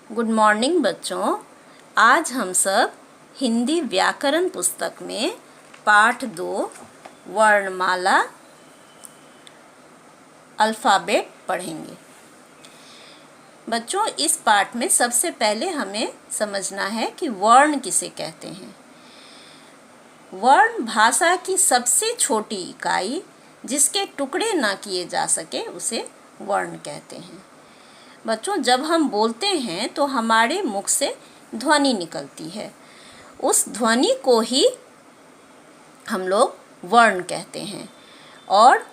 Good morning बच्चों। आज हम सब हिंदी व्याकरण पुस्तक में पाठ 2 वर्णमाला अल्फ़ाबेट पढ़ेंगे। बच्चों, इस पाठ में सबसे पहले हमें समझना है कि वर्ण किसे कहते हैं। वर्ण भाषा की सबसे छोटी इकाई जिसके टुकड़े ना किए जा सके उसे वर्ण कहते हैं। बच्चों, जब हम बोलते हैं तो हमारे मुख से ध्वनि निकलती है। उस ध्वनि को ही हम लोग वर्ण कहते हैं और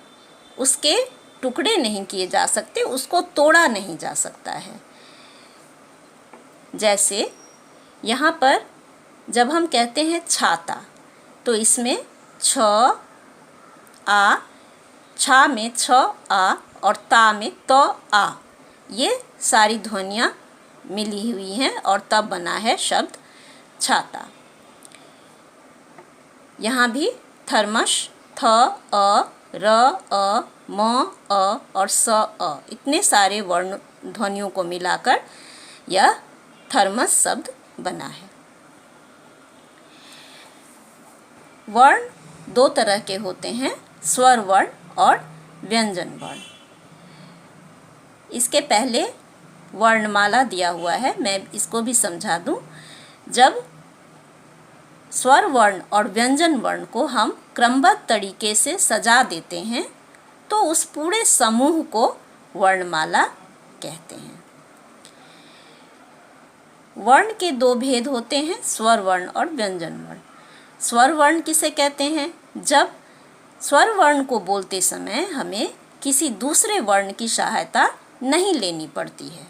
उसके टुकड़े नहीं किए जा सकते, उसको तोड़ा नहीं जा सकता है। जैसे यहाँ पर जब हम कहते हैं छाता तो इसमें छ आ, छा में छ आ और ता में त आ, ये सारी ध्वनियाँ मिली हुई हैं और तब बना है शब्द छाता। यहाँ भी थर्मस थ अ र अ म अ और स अ, इतने सारे वर्ण ध्वनियों को मिलाकर यह थर्मस शब्द बना है। वर्ण दो तरह के होते हैं, स्वर वर्ण और व्यंजन वर्ण। इसके पहले वर्णमाला दिया हुआ है, मैं इसको भी समझा दूं। जब स्वर वर्ण और व्यंजन वर्ण को हम क्रमबद्ध तरीके से सजा देते हैं तो उस पूरे समूह को वर्णमाला कहते हैं। वर्ण के दो भेद होते हैं, स्वर वर्ण और व्यंजन वर्ण। स्वर वर्ण किसे कहते हैं? जब स्वर वर्ण को बोलते समय हमें किसी दूसरे वर्ण की सहायता नहीं लेनी पड़ती है।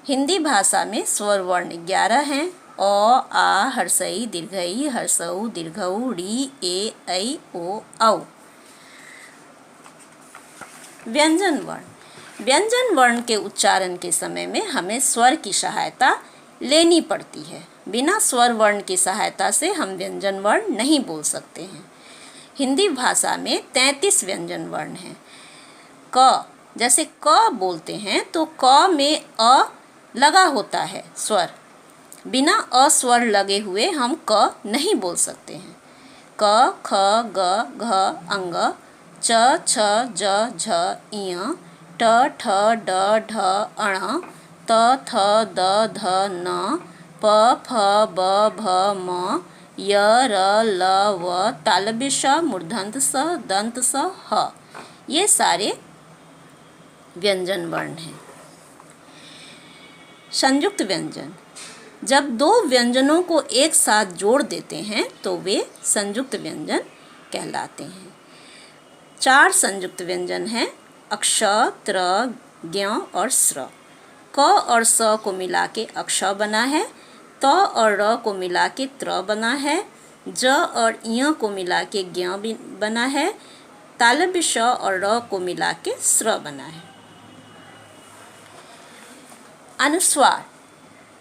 हिंदी भाषा में स्वर वर्ण 11 हैं। अ, आ, हर्षई, दीर्घई, हर्षऊ, दीर्घऊ, री, ए, ऐ, ओ, औ। व्यंजन वर्ण। व्यंजन वर्ण के उच्चारण के समय में हमें स्वर की सहायता लेनी पड़ती है। बिना स्वर वर्ण की सहायता से हम व्यंजन वर्ण नहीं बोल सकते हैं। हिंदी भाषा में 33 व्यंजन वर्ण हैं। क, जैसे क बोलते हैं तो क में अ लगा होता है स्वर। बिना अ स्वर लगे हुए हम क नहीं बोल सकते हैं। क, ख, ग, घ, अंग, च, छ, ज, झ, इय, ट, ठ, ड, ढ, अण, त, थ, द, ध, न, प, फ, ब, भ, म, य, र, ल, व, तालव्य श, मूर्धन्य स, दंत स, ह। ये सारे व्यंजन वर्ण हैं। संयुक्त व्यंजन। जब दो व्यंजनों को एक साथ जोड़ देते हैं तो वे संयुक्त व्यंजन कहलाते हैं। 4 संयुक्त व्यंजन हैं, अक्ष, त्र, ज्ञ और स्र। क और स को मिला के अक्ष बना है, त और र को मिला के त्र बना है, ज और इय को मिला के ज्ञ बना है, तालव्य श और र को मिला के स्र बना है। अनुस्वार।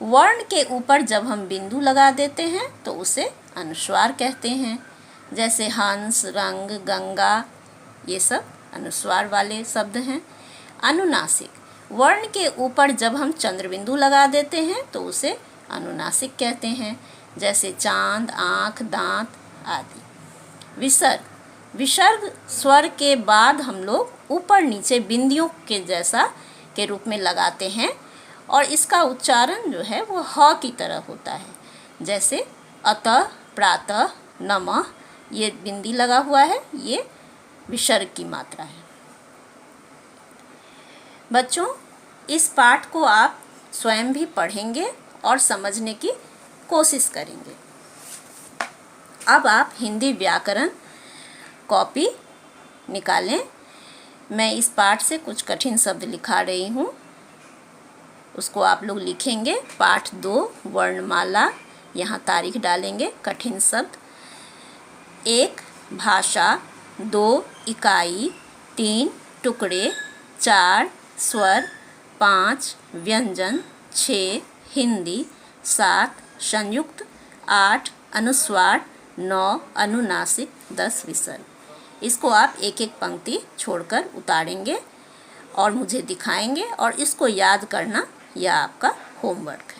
वर्ण के ऊपर जब हम बिंदु लगा देते हैं तो उसे अनुस्वार कहते हैं। जैसे हंस, रंग, गंगा, ये सब अनुस्वार वाले शब्द हैं। अनुनासिक। वर्ण के ऊपर जब हम चंद्रबिंदु लगा देते हैं तो उसे अनुनासिक कहते हैं। जैसे चांद, आँख, दांत आदि। विसर्ग। विसर्ग स्वर के बाद हम लोग ऊपर नीचे बिंदियों के जैसा के रूप में लगाते हैं और इसका उच्चारण जो है वो ह की तरह होता है। जैसे अतः, प्रातः, नमः, ये बिंदी लगा हुआ है, ये विसर्ग की मात्रा है। बच्चों, इस पाठ को आप स्वयं भी पढ़ेंगे और समझने की कोशिश करेंगे। अब आप हिंदी व्याकरण कॉपी निकालें। मैं इस पाठ से कुछ कठिन शब्द लिखा रही हूँ, उसको आप लोग लिखेंगे। पाठ 2 वर्णमाला, यहाँ तारीख डालेंगे। कठिन शब्द: 1 भाषा, 2 इकाई, 3 टुकड़े, 4 स्वर, 5 व्यंजन, 6 हिंदी, 7 संयुक्त, 8 अनुस्वार, 9 अनुनासिक, 10 विसर्ग। इसको आप एक एक पंक्ति छोड़कर उतारेंगे और मुझे दिखाएंगे और इसको याद करना यह आपका होमवर्क है।